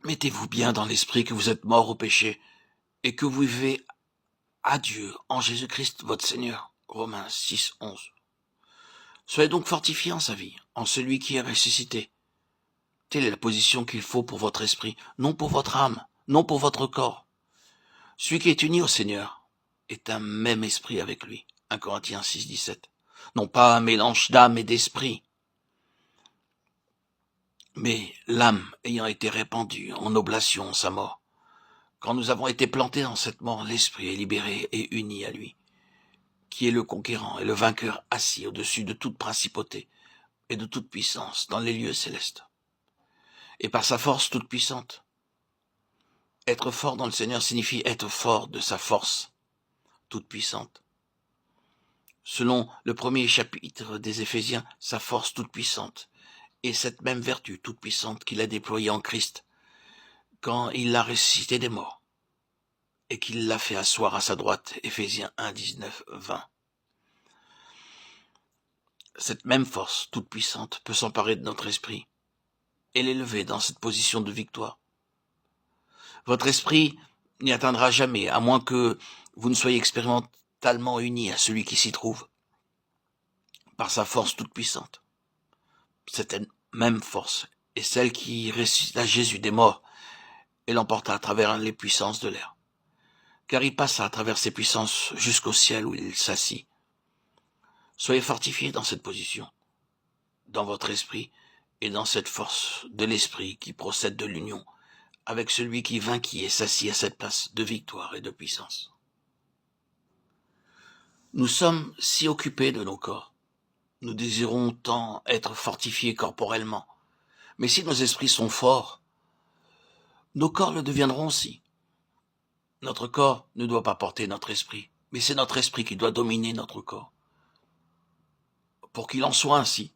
Mettez-vous bien dans l'esprit que vous êtes morts au péché et que vous vivez à Dieu en Jésus-Christ votre Seigneur. Romains 6, 11. Soyez donc fortifiés en sa vie, en celui qui est ressuscité. Telle est la position qu'il faut pour votre esprit, non pour votre âme, non pour votre corps. Celui qui est uni au Seigneur est un même esprit avec lui. 1 Corinthiens 6, 17. Non pas un mélange d'âme et d'esprit, mais l'âme ayant été répandue en oblation sa mort. Quand nous avons été plantés dans cette mort, l'esprit est libéré et uni à lui, qui est le conquérant et le vainqueur assis au-dessus de toute principauté et de toute puissance dans les lieux célestes. Et par sa force toute puissante. Être fort dans le Seigneur signifie être fort de sa force toute puissante. Selon le premier chapitre des Éphésiens, sa force toute puissante est cette même vertu toute puissante qu'il a déployée en Christ quand il l'a ressuscité des morts et qu'il l'a fait asseoir à sa droite. Éphésiens 1, 19, 20. Cette même force toute puissante peut s'emparer de notre esprit et l'élever dans cette position de victoire. Votre esprit n'y atteindra jamais, à moins que vous ne soyez expérimentalement unis à celui qui s'y trouve, par sa force toute puissante. Cette même force est celle qui ressuscita Jésus des morts et l'emporta à travers les puissances de l'air. Car il passa à travers ces puissances jusqu'au ciel où il s'assit. Soyez fortifiés dans cette position, dans votre esprit et dans cette force de l'esprit qui procède de l'union avec celui qui vainquit et s'assit à cette place de victoire et de puissance. Nous sommes si occupés de nos corps. Nous désirons tant être fortifiés corporellement. Mais si nos esprits sont forts, nos corps le deviendront aussi. Notre corps ne doit pas porter notre esprit, mais c'est notre esprit qui doit dominer notre corps. Pour qu'il en soit ainsi,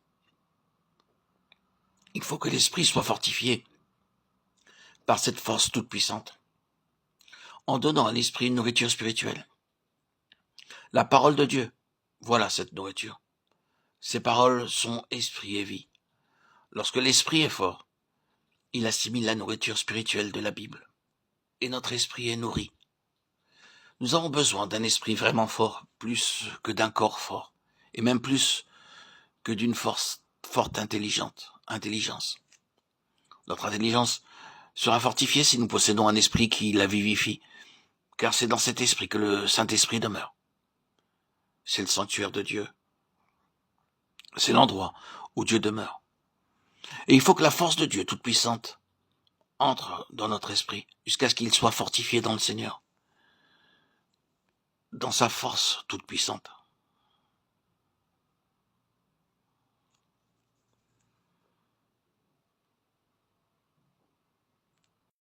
il faut que l'esprit soit fortifié par cette force toute puissante, en donnant à l'esprit une nourriture spirituelle. La parole de Dieu, voilà cette nourriture. Ces paroles sont esprit et vie. Lorsque l'esprit est fort, il assimile la nourriture spirituelle de la Bible, et notre esprit est nourri. Nous avons besoin d'un esprit vraiment fort, plus que d'un corps fort, et même plus que d'une forte intelligence. Notre intelligence sera fortifiée si nous possédons un esprit qui la vivifie, car c'est dans cet esprit que le Saint-Esprit demeure. C'est le sanctuaire de Dieu. C'est l'endroit où Dieu demeure. Et il faut que la force de Dieu toute-puissante entre dans notre esprit, jusqu'à ce qu'il soit fortifié dans le Seigneur, dans sa force toute-puissante.